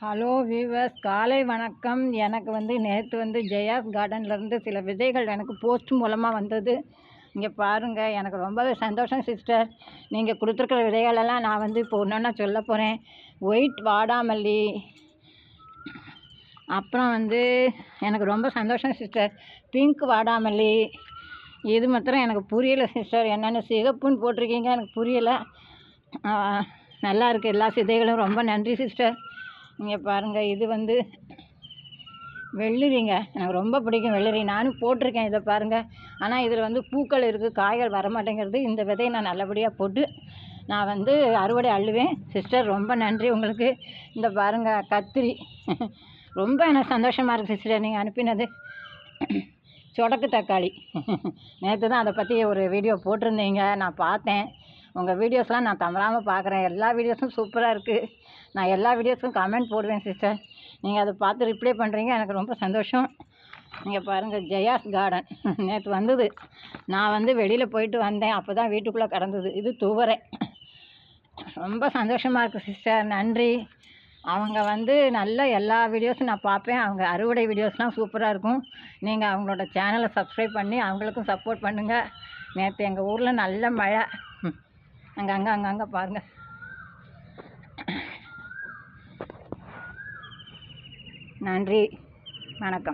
Hello viewers, காலை வணக்கம். எனக்கு நேற்று ஜெயாஸ் கார்டன்லேருந்து சில விதைகள் எனக்கு போஸ்ட் மூலமாக வந்தது. இங்கே பாருங்கள், எனக்கு ரொம்பவே சந்தோஷம் சிஸ்டர். நீங்கள் கொடுத்துருக்குற விதைகளெல்லாம் நான் இப்போ ஒன்றா சொல்ல போகிறேன். ஒயிட் வாடாமல்லி, அப்புறம் எனக்கு ரொம்ப சந்தோஷம் சிஸ்டர், பிங்க் வாடாமல்லி. இது மாத்திரம் எனக்கு புரியலை சிஸ்டர், என்னென்ன சிகப்புன்னு போட்டிருக்கீங்க, எனக்கு புரியலை. நல்லா இருக்குது எல்லா விதைகளும். ரொம்ப நன்றி சிஸ்டர். இங்கே பாருங்கள், இது வெள்ளரிங்க. எனக்கு ரொம்ப பிடிக்கும் வெள்ளரி. நானும் போட்டிருக்கேன், இதை பாருங்கள். ஆனால் இதில் பூக்கள் இருக்குது, காய்கள் வர மாட்டேங்கிறது. இந்த விதையை நான் நல்லபடியாக போட்டு நான் அறுவடை அள்ளுவேன் சிஸ்டர். ரொம்ப நன்றி உங்களுக்கு. இந்த பாருங்கள், கத்திரி. ரொம்ப எனக்கு சந்தோஷமாக இருக்குது சிஸ்டர் நீங்கள் அனுப்பினது. சொடக்கு தக்காளி. நேற்று தான் அதை பற்றி ஒரு வீடியோ போட்டிருந்தீங்க, நான் பார்த்தேன். உங்கள் வீடியோஸ்லாம் நான் தவறாமல் பார்க்குறேன். எல்லா வீடியோஸும் சூப்பராக இருக்குது. நான் எல்லா வீடியோஸுக்கும் கமெண்ட் போடுவேன் சிஸ்டர். நீங்கள் அதை பார்த்து ரிப்ளை பண்ணுறீங்க, எனக்கு ரொம்ப சந்தோஷம். நீங்கள் பாருங்கள், ஜெயாஸ் கார்டன் நேற்று வந்தது. நான் வெளியில் போயிட்டு வந்தேன், அப்போ தான் வீட்டுக்குள்ளே கிடந்தது. இது துவரை. ரொம்ப சந்தோஷமாக இருக்குது சிஸ்டர், நன்றி. அவங்க நல்ல எல்லா வீடியோஸும் நான் பார்ப்பேன். அவங்க அறுவடை வீடியோஸ்லாம் சூப்பராக இருக்கும். நீங்கள் அவங்களோட சேனலை சப்ஸ்கிரைப் பண்ணி அவங்களுக்கும் சப்போர்ட் பண்ணுங்கள். நேற்று எங்கள் ஊரில் நல்ல மழை. அங்கங்கே பாருங்கள். நன்றி, வணக்கம்.